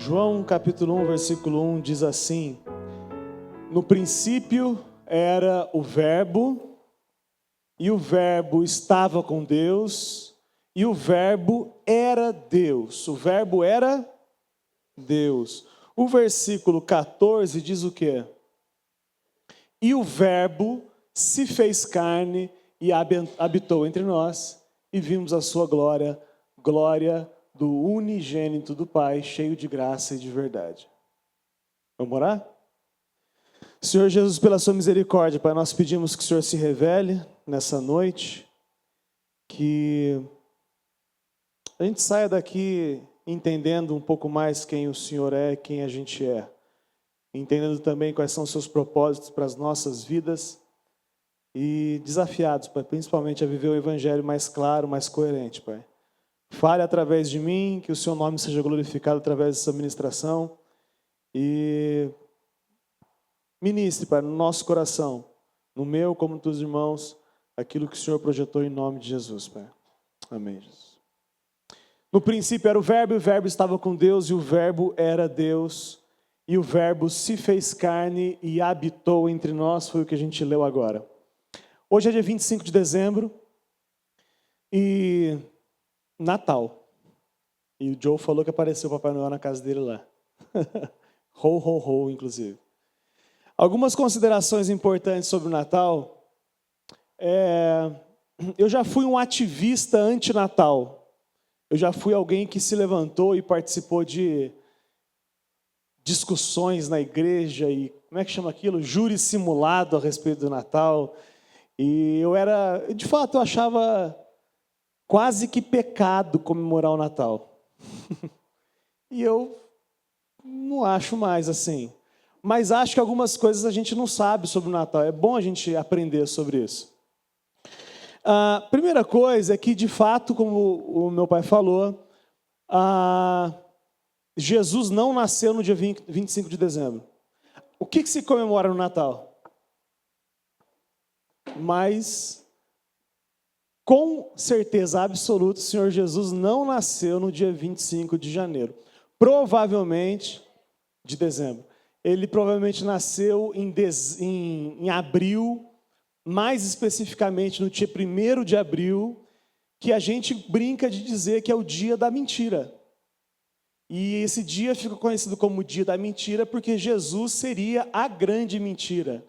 João capítulo 1, versículo 1 diz assim: no princípio era o Verbo, e o Verbo estava com Deus, e o Verbo era Deus. O Verbo era Deus. O versículo 14 diz o quê? E o Verbo se fez carne e habitou entre nós, e vimos a sua glória, glória do unigênito do Pai, cheio de graça e de verdade. Vamos orar? Senhor Jesus, pela sua misericórdia, Pai, nós pedimos que o Senhor se revele nessa noite, que a gente saia daqui entendendo um pouco mais quem o Senhor é, quem a gente é, entendendo também quais são os seus propósitos para as nossas vidas e desafiados, Pai, principalmente a viver o Evangelho mais claro, mais coerente, Pai. Fale através de mim, que o seu nome seja glorificado através dessa ministração e ministre, Pai, no nosso coração, no meu como dos irmãos, aquilo que o Senhor projetou em nome de Jesus, Pai. Amém, Jesus. No princípio era o Verbo, e o Verbo estava com Deus, e o Verbo era Deus, e o Verbo se fez carne e habitou entre nós, foi o que a gente leu agora. Hoje é dia 25 de dezembro, e Natal. E o Joe falou que apareceu o Papai Noel na casa dele lá. Ho, ho, ho, inclusive. Algumas considerações importantes sobre o Natal. Eu já fui um ativista anti-Natal. Eu já fui alguém que se levantou e participou de discussões na igreja e, como é que chama aquilo? Júri simulado a respeito do Natal. E de fato, eu achava quase que pecado comemorar o Natal. E eu não acho mais assim. Mas acho que algumas coisas a gente não sabe sobre o Natal. É bom a gente aprender sobre isso. A primeira coisa é que, de fato, como o meu pai falou, Jesus não nasceu no dia 25 de dezembro. O que se comemora no Natal? Mas, com certeza absoluta, o Senhor Jesus não nasceu no dia 25 de janeiro. Provavelmente de dezembro. Ele provavelmente nasceu em abril, mais especificamente no dia 1º de abril, que a gente brinca de dizer que é o dia da mentira. E esse dia fica conhecido como o dia da mentira porque Jesus seria a grande mentira.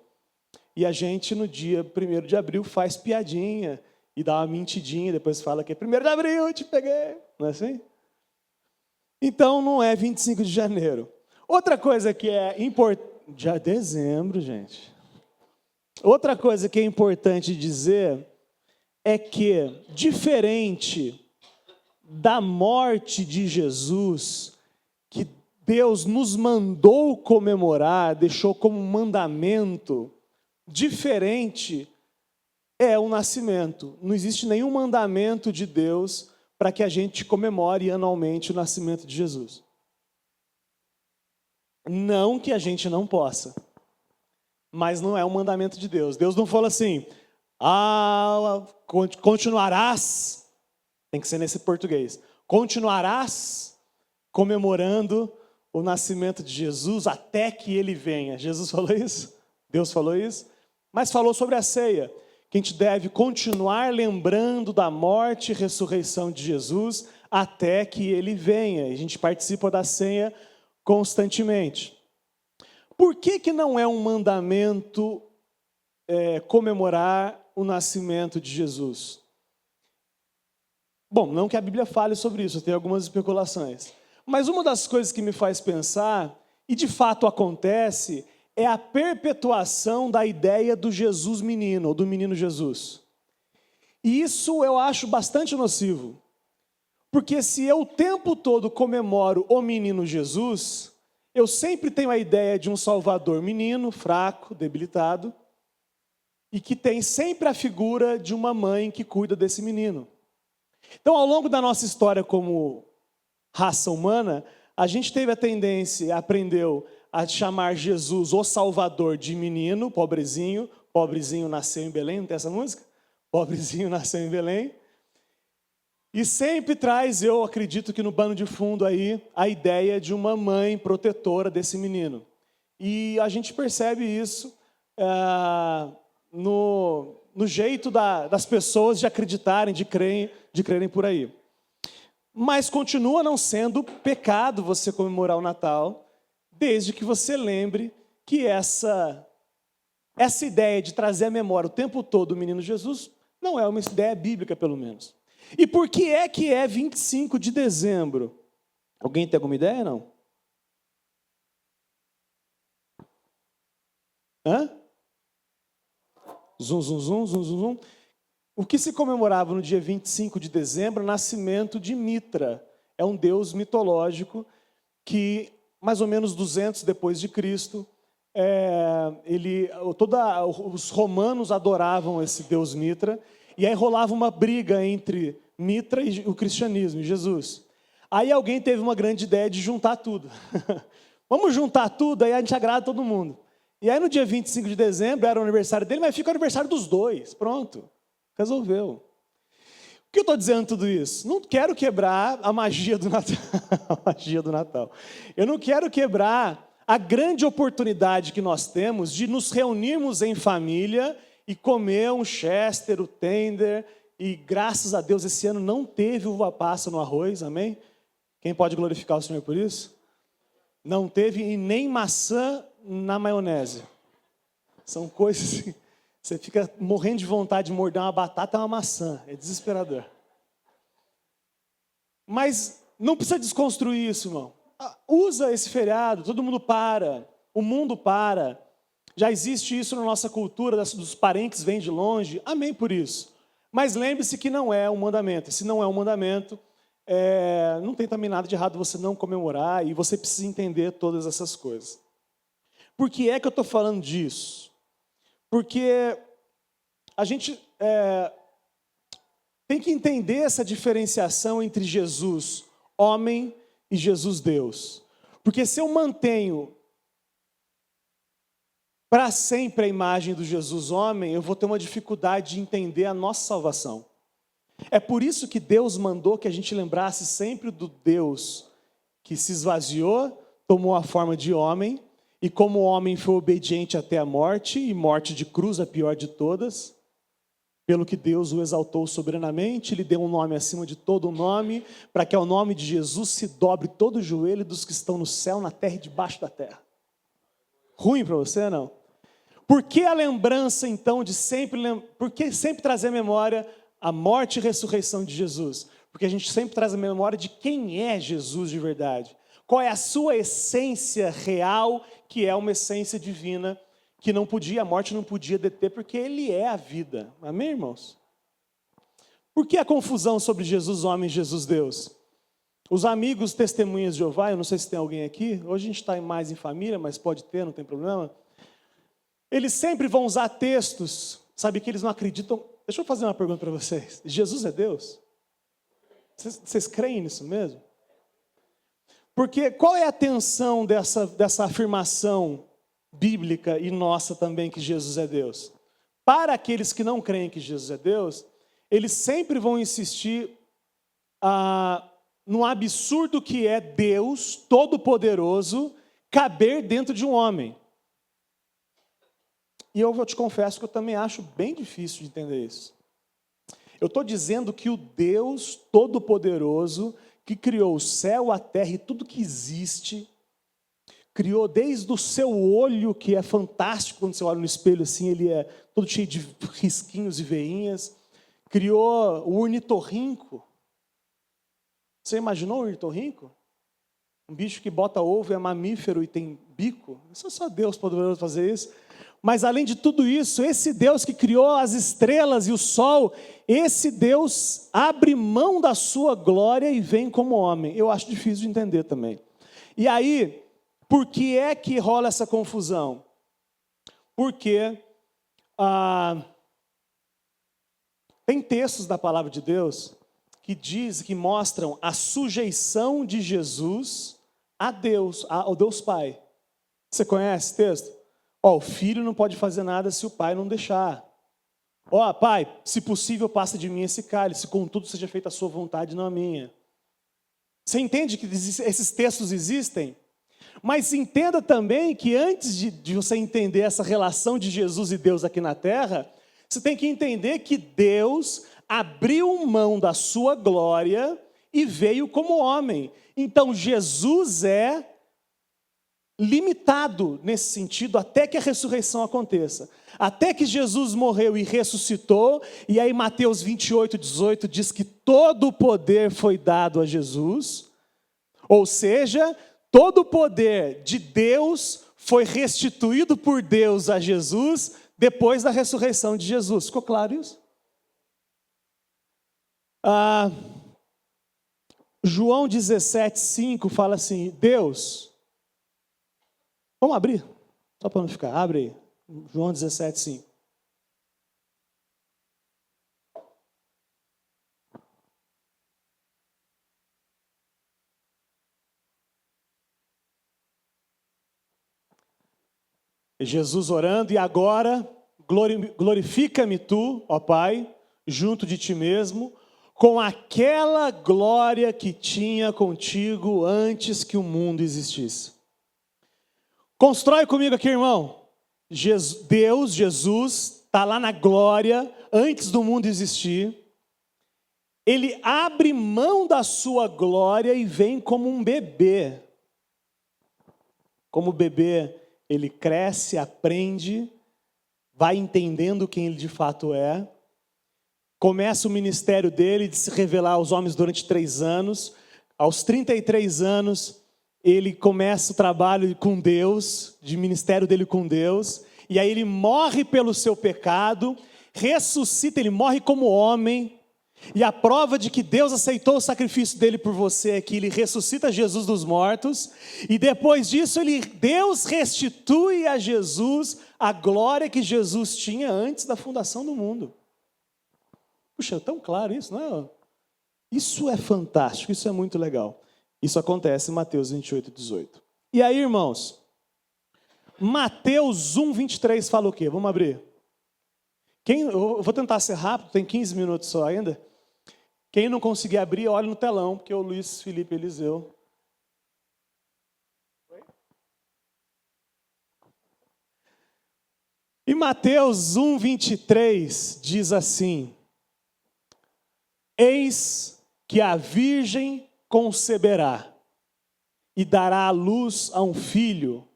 E a gente no dia 1º de abril faz piadinha e dá uma mentidinha, depois fala que é 1º de abril, eu te peguei. Não é assim? Então não é 25 de janeiro. Outra coisa que é importante... Já é dezembro, gente. Outra coisa que é importante dizer é que, diferente da morte de Jesus, que Deus nos mandou comemorar, deixou como um mandamento, diferente é o nascimento. Não existe nenhum mandamento de Deus para que a gente comemore anualmente o nascimento de Jesus. Não que a gente não possa, mas não é um mandamento de Deus. Deus não fala assim, continuarás, tem que ser nesse português, continuarás comemorando o nascimento de Jesus até que ele venha. Jesus falou isso? Deus falou isso? Mas falou sobre a ceia, que a gente deve continuar lembrando da morte e ressurreição de Jesus até que ele venha. E a gente participa da ceia constantemente. Por que não é um mandamento comemorar o nascimento de Jesus? Bom, não que a Bíblia fale sobre isso, eu tenho algumas especulações. Mas uma das coisas que me faz pensar, e de fato acontece, é a perpetuação da ideia do Jesus menino, ou do menino Jesus. E isso eu acho bastante nocivo. Porque se eu o tempo todo comemoro o menino Jesus, eu sempre tenho a ideia de um salvador menino, fraco, debilitado, e que tem sempre a figura de uma mãe que cuida desse menino. Então, ao longo da nossa história como raça humana, a gente teve a tendência, aprendeu a chamar Jesus, o Salvador, de menino, pobrezinho. Pobrezinho nasceu em Belém, não tem essa música? Pobrezinho nasceu em Belém. E sempre traz, eu acredito que no pano de fundo aí, a ideia de uma mãe protetora desse menino. E a gente percebe isso no jeito das pessoas de acreditarem, de crerem por aí. Mas continua não sendo pecado você comemorar o Natal, desde que você lembre que essa ideia de trazer à memória o tempo todo o menino Jesus não é uma ideia bíblica, pelo menos. E por que é 25 de dezembro? Alguém tem alguma ideia, não? Hã? Zum, zum, zum, zum, zum, zum. O que se comemorava no dia 25 de dezembro? O nascimento de Mitra. É um deus mitológico que, mais ou menos 200 depois de Cristo, os romanos adoravam esse deus Mitra, e aí rolava uma briga entre Mitra e o cristianismo, e Jesus. Aí alguém teve uma grande ideia de juntar tudo. Vamos juntar tudo, aí a gente agrada todo mundo. E aí no dia 25 de dezembro era o aniversário dele, mas fica o aniversário dos dois. Pronto, resolveu. Por que eu estou dizendo tudo isso? Não quero quebrar a magia do Natal. A magia do Natal. Eu não quero quebrar a grande oportunidade que nós temos de nos reunirmos em família e comer um Chester, o tender, e graças a Deus esse ano não teve uva passa no arroz, amém? Quem pode glorificar o Senhor por isso? Não teve e nem maçã na maionese. São coisas que você fica morrendo de vontade de morder uma batata e uma maçã, é desesperador. Mas não precisa desconstruir isso, irmão. Usa esse feriado, todo mundo para, o mundo para. Já existe isso na nossa cultura, dos parentes vêm de longe, amém por isso. Mas lembre-se que não é um mandamento. E se não é um mandamento, não tem também nada de errado você não comemorar, e você precisa entender todas essas coisas. Por que é que eu estou falando disso? Porque a gente tem que entender essa diferenciação entre Jesus, homem, e Jesus, Deus. Porque se eu mantenho para sempre a imagem do Jesus homem, eu vou ter uma dificuldade de entender a nossa salvação. É por isso que Deus mandou que a gente lembrasse sempre do Deus que se esvaziou, tomou a forma de homem, e como homem foi obediente até a morte, e morte de cruz, a pior de todas, pelo que Deus o exaltou soberanamente, lhe deu um nome acima de todo nome, para que ao nome de Jesus se dobre todo o joelho dos que estão no céu, na terra e debaixo da terra. Ruim para você, não? Por que a lembrança, então, por que sempre trazer à memória a morte e ressurreição de Jesus? Porque a gente sempre traz a memória de quem é Jesus de verdade. Qual é a sua essência real, que é uma essência divina, que a morte não podia deter, porque ele é a vida. Amém, irmãos? Por que a confusão sobre Jesus homem e Jesus Deus? Os amigos testemunhas de Jeová, eu não sei se tem alguém aqui, hoje a gente está mais em família, mas pode ter, não tem problema. Eles sempre vão usar textos, sabe, que eles não acreditam. Deixa eu fazer uma pergunta para vocês. Jesus é Deus? Vocês creem nisso mesmo? Porque qual é a tensão dessa afirmação bíblica e nossa também que Jesus é Deus? Para aqueles que não creem que Jesus é Deus, eles sempre vão insistir no absurdo que é Deus Todo-Poderoso caber dentro de um homem. E eu te confesso que eu também acho bem difícil de entender isso. Eu estou dizendo que o Deus Todo-Poderoso, que criou o céu, a terra e tudo que existe, criou desde o seu olho, que é fantástico, quando você olha no espelho assim, ele é todo cheio de risquinhos e veinhas, criou o ornitorrinco. Você imaginou o ornitorrinco? Um bicho que bota ovo, é mamífero e tem bico? Isso é só Deus poderoso fazer isso. Mas além de tudo isso, esse Deus que criou as estrelas e o sol, esse Deus abre mão da sua glória e vem como homem. Eu acho difícil de entender também. E aí, por que é que rola essa confusão? Porque tem textos da palavra de Deus que mostram a sujeição de Jesus a Deus, ao Deus Pai. Você conhece esse texto? O filho não pode fazer nada se o pai não deixar. Ó, Pai, se possível, passa de mim esse cálice, contudo seja feita a sua vontade, não a minha. Você entende que esses textos existem? Mas entenda também que antes de você entender essa relação de Jesus e Deus aqui na terra, você tem que entender que Deus abriu mão da sua glória e veio como homem. Então Jesus é limitado nesse sentido até que a ressurreição aconteça. Até que Jesus morreu e ressuscitou, e aí Mateus 28, 18 diz que todo o poder foi dado a Jesus, ou seja, todo o poder de Deus foi restituído por Deus a Jesus depois da ressurreição de Jesus. Ficou claro isso? João 17:5 fala assim, Deus... Vamos abrir? Só para não ficar. Abre aí. João 17:5. Jesus orando, e agora glorifica-me tu, ó Pai, junto de ti mesmo, com aquela glória que tinha contigo antes que o mundo existisse. Constrói comigo aqui, irmão. Deus, Jesus, está lá na glória, antes do mundo existir. Ele abre mão da sua glória e vem como um bebê. Como bebê, ele cresce, aprende, vai entendendo quem ele de fato é. Começa o ministério dele de se revelar aos homens durante 3 anos. Aos 33 anos... ele começa o trabalho com Deus, de ministério dele com Deus, e aí ele morre pelo seu pecado, ressuscita, ele morre como homem, e a prova de que Deus aceitou o sacrifício dele por você é que ele ressuscita Jesus dos mortos, e depois disso Deus restitui a Jesus a glória que Jesus tinha antes da fundação do mundo. Puxa, é tão claro isso, não é? Isso é fantástico, isso é muito legal. Isso acontece em Mateus 28, 18. E aí, irmãos, Mateus 1, 23 fala o quê? Vamos abrir. Eu vou tentar ser rápido, tem 15 minutos só ainda. Quem não conseguir abrir, olha no telão, porque é o Luiz Felipe Eliseu. E Mateus 1, 23 diz assim: Eis que a virgem conceberá e dará à luz a um filho,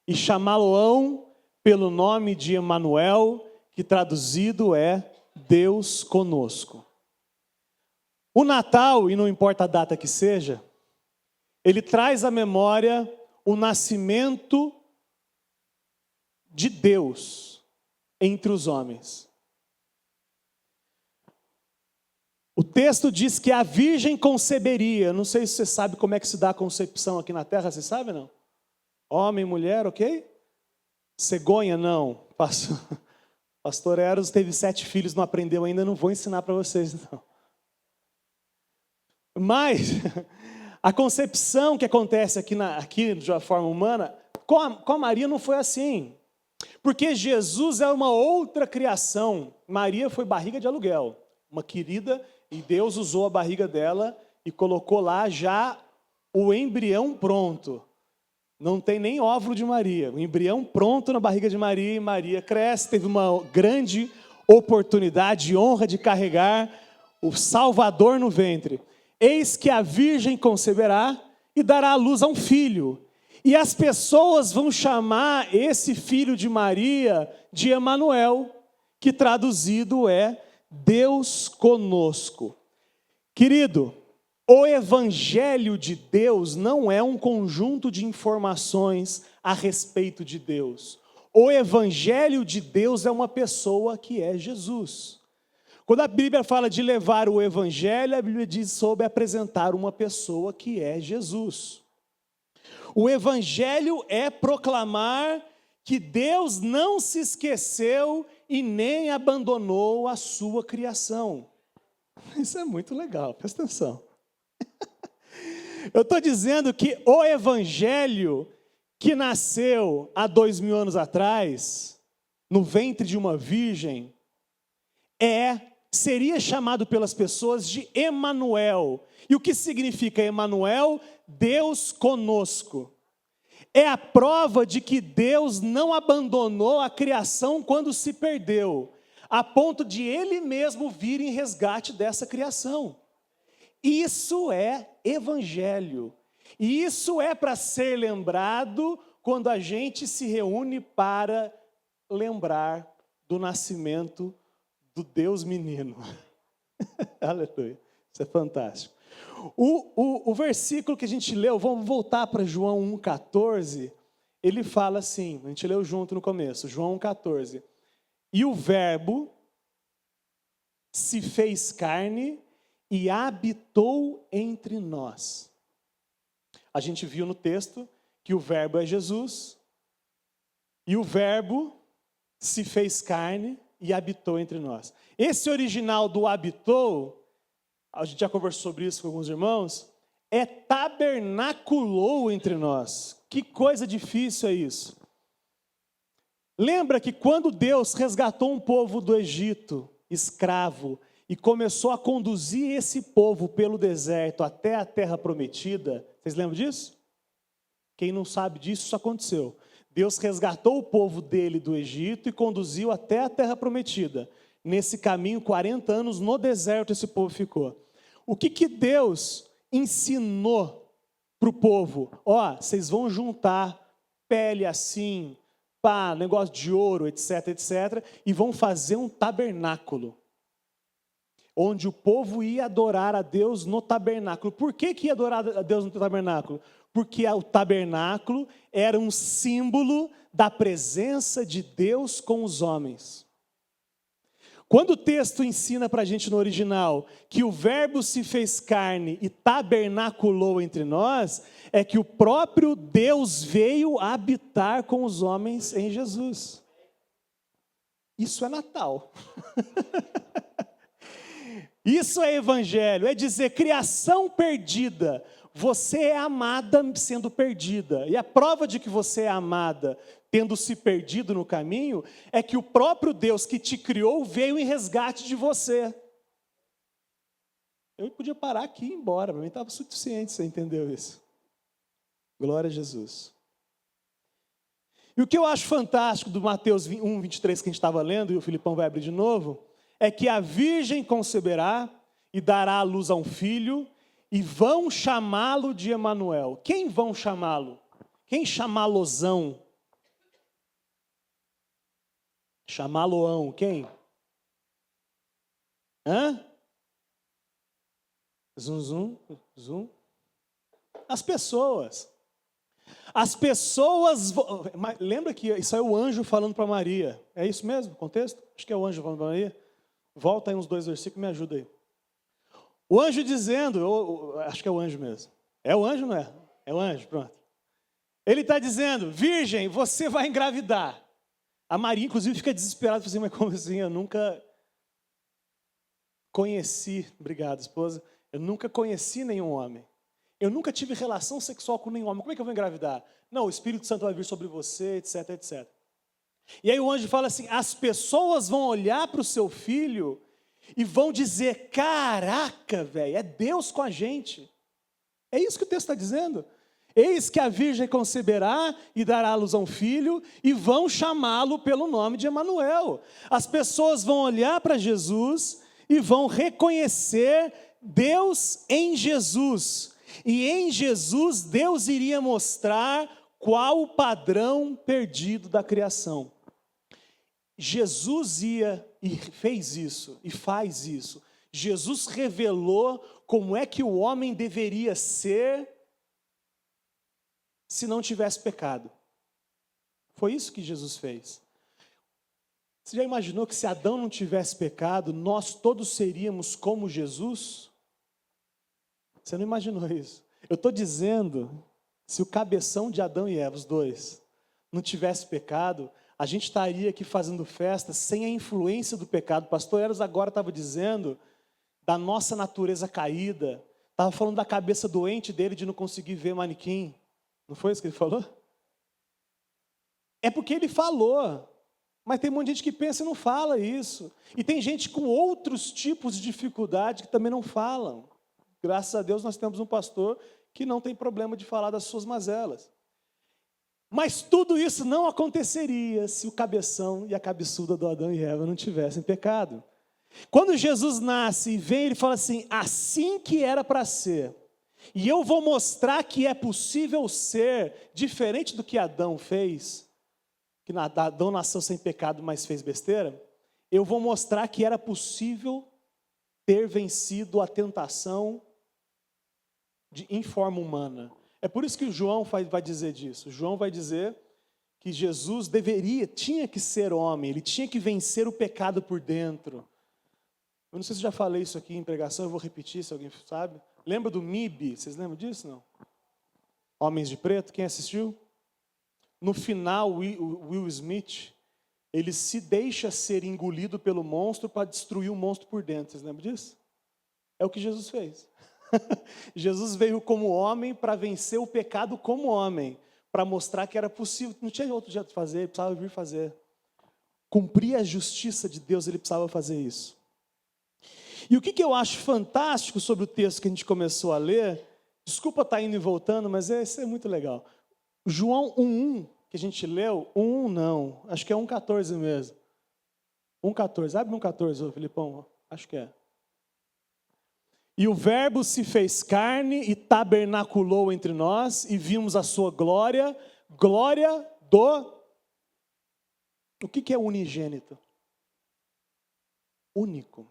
e chamá-lo-ão pelo nome de Emanuel, que traduzido é Deus conosco. O Natal, e não importa a data que seja, ele traz à memória o nascimento de Deus entre os homens. O texto diz que a virgem conceberia. Não sei se você sabe como é que se dá a concepção aqui na terra, você sabe não? Homem, mulher, ok? Cegonha, não. Pastor Eros teve 7 filhos, não aprendeu ainda, não vou ensinar para vocês não. Mas a concepção que acontece aqui de uma forma humana, com a Maria não foi assim. Porque Jesus é uma outra criação. Maria foi barriga de aluguel, uma querida, e Deus usou a barriga dela e colocou lá já o embrião pronto. Não tem nem óvulo de Maria. O embrião pronto na barriga de Maria, e Maria cresce, teve uma grande oportunidade e honra de carregar o Salvador no ventre. Eis que a virgem conceberá e dará à luz a um filho. E as pessoas vão chamar esse filho de Maria de Emanuel, que traduzido é Deus conosco. Querido, o Evangelho de Deus não é um conjunto de informações a respeito de Deus. O Evangelho de Deus é uma pessoa que é Jesus. Quando a Bíblia fala de levar o Evangelho, a Bíblia diz sobre apresentar uma pessoa que é Jesus. O Evangelho é proclamar que Deus não se esqueceu e nem abandonou a sua criação. Isso é muito legal, presta atenção. Eu estou dizendo que o Evangelho que nasceu há 2000 anos atrás, no ventre de uma virgem, seria chamado pelas pessoas de Emanuel. E o que significa Emanuel? Deus conosco. É a prova de que Deus não abandonou a criação quando se perdeu, a ponto de Ele mesmo vir em resgate dessa criação. Isso é evangelho. E isso é para ser lembrado quando a gente se reúne para lembrar do nascimento do Deus menino. Aleluia. Isso é fantástico. O versículo que a gente leu, vamos voltar para João 1,14, ele fala assim, a gente leu junto no começo, João 1,14. E o verbo se fez carne e habitou entre nós. A gente viu no texto que o verbo é Jesus, e o verbo se fez carne e habitou entre nós. Esse original do habitou, a gente já conversou sobre isso com alguns irmãos, é tabernaculou entre nós. Que coisa difícil é isso. Lembra que quando Deus resgatou um povo do Egito, escravo, e começou a conduzir esse povo pelo deserto até a terra prometida, vocês lembram disso? Quem não sabe disso, isso aconteceu. Deus resgatou o povo dele do Egito e conduziu até a terra prometida. Nesse caminho, 40 anos no deserto esse povo ficou. O que Deus ensinou para o povo? Vocês vão juntar pele assim, pá, negócio de ouro, etc, etc, e vão fazer um tabernáculo, onde o povo ia adorar a Deus no tabernáculo. Por que ia adorar a Deus no tabernáculo? Porque o tabernáculo era um símbolo da presença de Deus com os homens. Quando o texto ensina para a gente no original que o verbo se fez carne e tabernaculou entre nós, é que o próprio Deus veio habitar com os homens em Jesus. Isso é Natal. Isso é evangelho, é dizer, criação perdida, você é amada sendo perdida. E a prova de que você é amada, tendo se perdido no caminho, é que o próprio Deus que te criou veio em resgate de você. Eu podia parar aqui e ir embora, para mim estava suficiente, você entendeu isso? Glória a Jesus. E o que eu acho fantástico do Mateus 1, 23 que a gente estava lendo, e o Filipão vai abrir de novo, é que a virgem conceberá e dará à luz a um filho, e vão chamá-lo de Emanuel. Quem vão chamá-lo? Quem chamá-losão? Chamá-loão, quem? Zum. As pessoas. As pessoas... Lembra que isso é o anjo falando para Maria. É isso mesmo, o contexto? Acho que é o anjo falando para Maria. Volta aí uns 2 versículos, me ajuda aí. O anjo dizendo, acho que é o anjo mesmo. É o anjo, não é? É o anjo, pronto. Ele está dizendo, virgem, você vai engravidar. A Maria, inclusive, fica desesperada, assim, mas como assim? Eu nunca conheci, obrigado, esposa, eu nunca conheci nenhum homem. Eu nunca tive relação sexual com nenhum homem. Como é que eu vou engravidar? Não, o Espírito Santo vai vir sobre você, etc, etc. E aí o anjo fala assim, as pessoas vão olhar para o seu filho e vão dizer, caraca, velho, é Deus com a gente. É isso que o texto está dizendo. Eis que a virgem conceberá e dará à luz a um filho e vão chamá-lo pelo nome de Emanuel. As pessoas vão olhar para Jesus e vão reconhecer Deus em Jesus. E em Jesus, Deus iria mostrar qual o padrão perdido da criação. Jesus ia e fez isso, e faz isso. Jesus revelou como é que o homem deveria ser se não tivesse pecado. Foi isso que Jesus fez. Você já imaginou que se Adão não tivesse pecado, nós todos seríamos como Jesus? Você não imaginou isso? Eu estou dizendo, se o cabeção de Adão e Eva, os dois, não tivesse pecado, a gente estaria aqui fazendo festa sem a influência do pecado. O pastor Eros agora estava dizendo da nossa natureza caída, estava falando da cabeça doente dele de não conseguir ver manequim. Não foi isso que ele falou? É porque ele falou. Mas tem um monte de gente que pensa e não fala isso. E tem gente com outros tipos de dificuldade que também não falam. Graças a Deus nós temos um pastor que não tem problema de falar das suas mazelas. Mas tudo isso não aconteceria se o cabeção e a cabeçuda do Adão e Eva não tivessem pecado. Quando Jesus nasce e vem, ele fala assim que era para ser. E eu vou mostrar que é possível ser diferente do que Adão fez, que Adão nasceu sem pecado, mas fez besteira. Eu vou mostrar que era possível ter vencido a tentação em forma humana. É por isso que o João vai dizer disso. O João vai dizer que Jesus tinha que ser homem, ele tinha que vencer o pecado por dentro. Eu não sei se eu já falei isso aqui em pregação, eu vou repetir se alguém sabe. Lembra do MIB? Vocês lembram disso, não? Homens de Preto, quem assistiu? No final, o Will Smith, ele se deixa ser engolido pelo monstro para destruir o monstro por dentro. Vocês lembram disso? É o que Jesus fez. Jesus veio como homem para vencer o pecado como homem, para mostrar que era possível. Não tinha outro jeito de fazer, ele precisava vir fazer. Cumprir a justiça de Deus, ele precisava fazer isso. E o que eu acho fantástico sobre o texto que a gente começou a ler, desculpa estar indo e voltando, mas isso é muito legal. João 1:1, que a gente leu, 1:1 não, acho que é 1:14 mesmo. 1:14, abre 1:14, Filipão, acho que é. E o verbo se fez carne e tabernaculou entre nós, e vimos a sua glória, glória do... O que é unigênito? Único.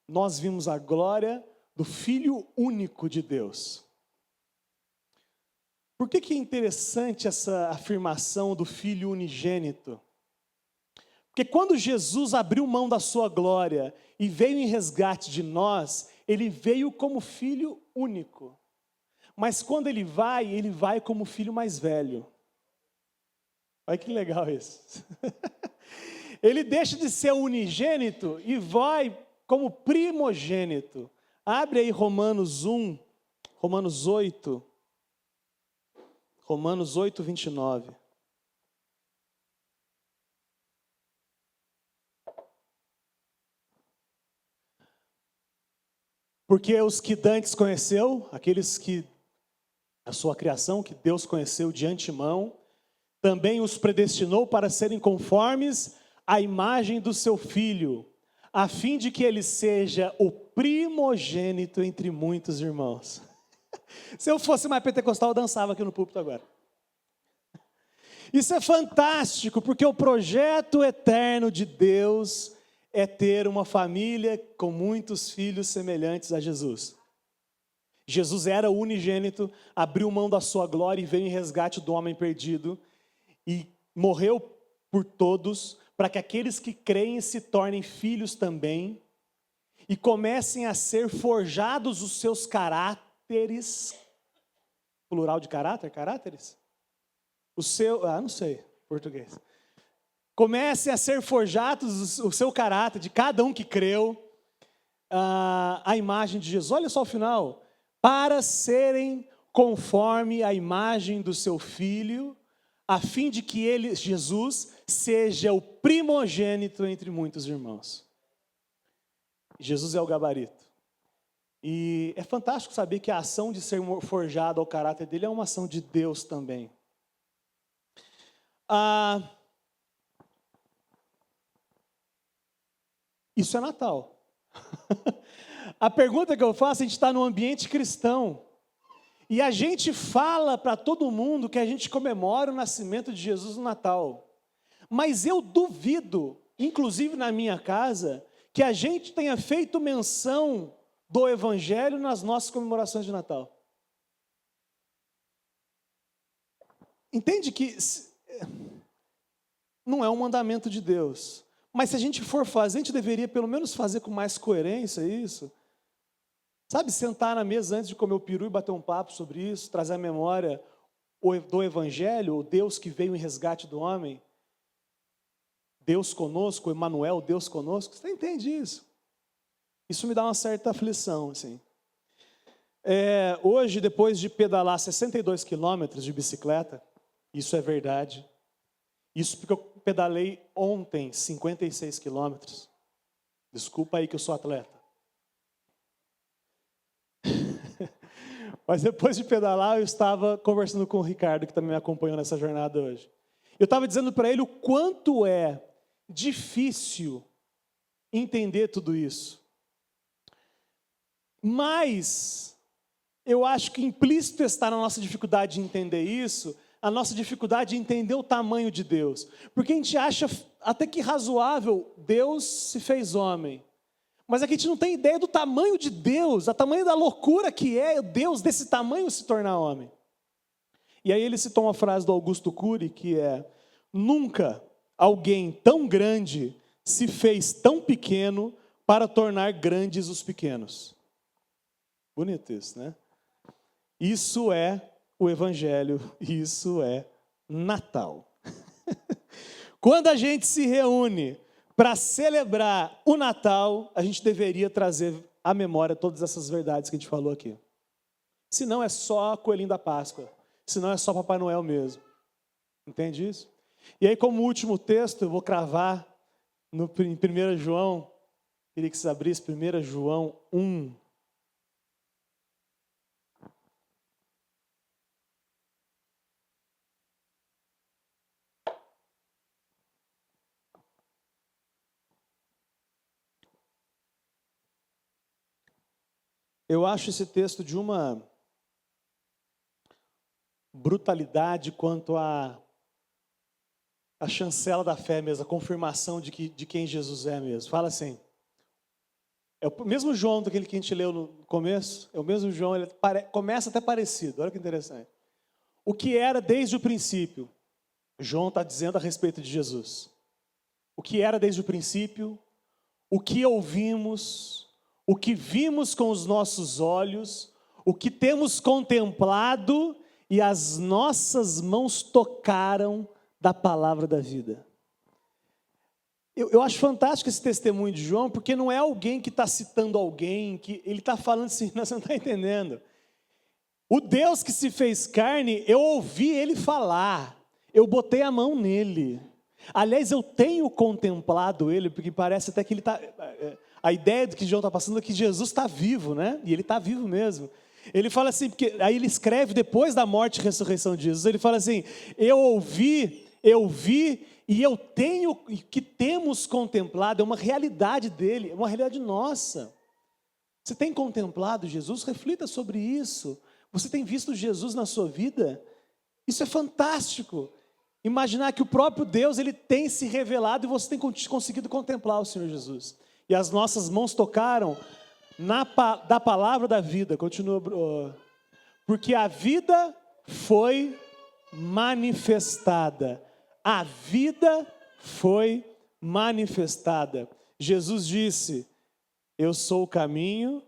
Nós vimos a glória do Filho único de Deus. Por que é interessante essa afirmação do Filho unigênito? Porque quando Jesus abriu mão da sua glória e veio em resgate de nós, ele veio como filho único. Mas quando ele vai como filho mais velho. Olha que legal isso. Ele deixa de ser unigênito e vai como primogênito. Abre aí Romanos 8, 29. Porque os que dantes conheceu, aqueles que, a sua criação, que Deus conheceu de antemão, também os predestinou para serem conformes à imagem do seu Filho, a fim de que ele seja o primogênito entre muitos irmãos. Se eu fosse mais pentecostal, eu dançava aqui no púlpito agora. Isso é fantástico, porque o projeto eterno de Deus é ter uma família com muitos filhos semelhantes a Jesus. Jesus era o unigênito, abriu mão da sua glória e veio em resgate do homem perdido e morreu por todos, para que aqueles que creem se tornem filhos também e comecem a ser forjados os seus caráteres, plural de caráter, caráteres? Não sei, português. Comecem a ser forjados o seu caráter, de cada um que creu, a imagem de Jesus. Olha só o final. Para serem conforme a imagem do seu Filho, a fim de que ele, Jesus, seja o primogênito entre muitos irmãos. Jesus é o gabarito. E é fantástico saber que a ação de ser forjado ao caráter dele é uma ação de Deus também. Isso é Natal. A pergunta que eu faço, a gente está num ambiente cristão. E a gente fala para todo mundo que a gente comemora o nascimento de Jesus no Natal. Mas eu duvido, inclusive na minha casa, que a gente tenha feito menção do Evangelho nas nossas comemorações de Natal. Entende que não é um mandamento de Deus. Mas se a gente for fazer, a gente deveria pelo menos fazer com mais coerência isso. Sabe, sentar na mesa antes de comer o peru e bater um papo sobre isso, trazer à memória do Evangelho, o Deus que veio em resgate do homem. Deus conosco, Emmanuel, Deus conosco. Você entende isso? Isso me dá uma certa aflição, assim. Hoje, depois de pedalar 62 quilômetros de bicicleta, isso é verdade. Isso porque eu pedalei ontem 56 quilômetros. Desculpa aí que eu sou atleta. Mas depois de pedalar, eu estava conversando com o Ricardo, que também me acompanhou nessa jornada hoje. Eu estava dizendo para ele o quanto é difícil entender tudo isso. Mas eu acho que implícito está na nossa dificuldade de entender isso, a nossa dificuldade de entender o tamanho de Deus. Porque a gente acha até que razoável, Deus se fez homem. Mas aqui a gente não tem ideia do tamanho de Deus, do tamanho da loucura que é Deus desse tamanho se tornar homem. E aí ele citou uma frase do Augusto Cury, que é: nunca alguém tão grande se fez tão pequeno para tornar grandes os pequenos. Bonito isso, né? Isso é o Evangelho, isso é Natal. Quando a gente se reúne para celebrar o Natal, a gente deveria trazer à memória todas essas verdades que a gente falou aqui. Se não é só Coelhinho da Páscoa, se não é só Papai Noel mesmo. Entende isso? E aí, como último texto, eu vou cravar em 1 João, queria que você abrisse 1 João 1. Eu acho esse texto de uma brutalidade quanto à chancela da fé mesmo, a confirmação de quem Jesus é mesmo. Fala assim, é o mesmo João daquele que a gente leu no começo, é o mesmo João, ele começa até parecido, olha que interessante. O que era desde o princípio, João está dizendo a respeito de Jesus. O que era desde o princípio, o que ouvimos, o que vimos com os nossos olhos, o que temos contemplado e as nossas mãos tocaram da palavra da vida. Eu acho fantástico esse testemunho de João, porque não é alguém que está citando alguém, que ele está falando assim, você não está entendendo. O Deus que se fez carne, eu ouvi ele falar, eu botei a mão nele. Aliás, eu tenho contemplado ele, porque parece até que ele está... A ideia do que João está passando é que Jesus está vivo, né? E ele está vivo mesmo. Ele fala assim, porque aí ele escreve depois da morte e ressurreição de Jesus, ele fala assim, eu vi e eu tenho, que temos contemplado, é uma realidade dele, é uma realidade nossa. Você tem contemplado Jesus? Reflita sobre isso. Você tem visto Jesus na sua vida? Isso é fantástico. Imaginar que o próprio Deus, ele tem se revelado e você tem conseguido contemplar o Senhor Jesus. E as nossas mãos tocaram da palavra da vida. Continua. Porque a vida foi manifestada. A vida foi manifestada. Jesus disse, eu sou o caminho,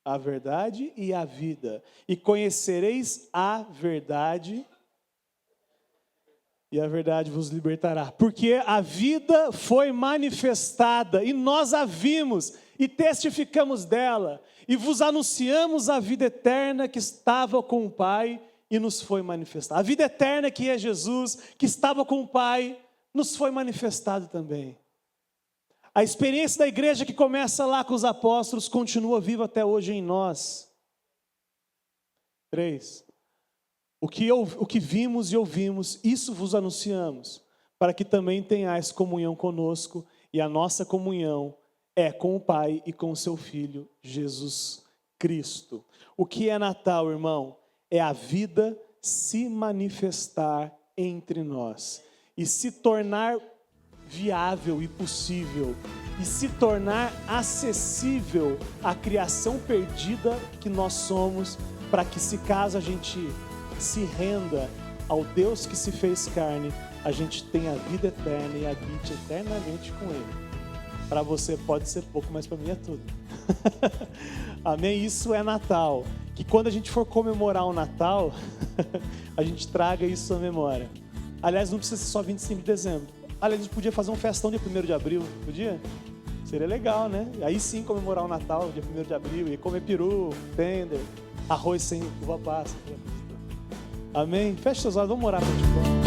a verdade e a vida. E conhecereis a verdade, e a verdade vos libertará. Porque a vida foi manifestada, e nós a vimos, e testificamos dela, e vos anunciamos a vida eterna que estava com o Pai, e nos foi manifestada. A vida eterna que é Jesus, que estava com o Pai, nos foi manifestado também. A experiência da igreja que começa lá com os apóstolos, continua viva até hoje em nós. 3. O que vimos e ouvimos, isso vos anunciamos, para que também tenhais comunhão conosco, e a nossa comunhão é com o Pai e com o seu Filho, Jesus Cristo. O que é Natal, irmão? É a vida se manifestar entre nós, e se tornar viável e possível, e se tornar acessível à criação perdida que nós somos, para que, se caso a gente se renda ao Deus que se fez carne, a gente tenha a vida eterna e habite eternamente com Ele. Para você pode ser pouco, mas para mim é tudo. Amém? Isso é Natal. Que quando a gente for comemorar o Natal, a gente traga isso à memória. Aliás, não precisa ser só 25 de dezembro. Aliás, a gente podia fazer um festão dia 1º de abril, podia? Seria legal, né? Aí sim comemorar o Natal dia 1º de abril e comer peru, tender, arroz sem uva passa. Amém? Feche seus olhos, vamos orar para a gente.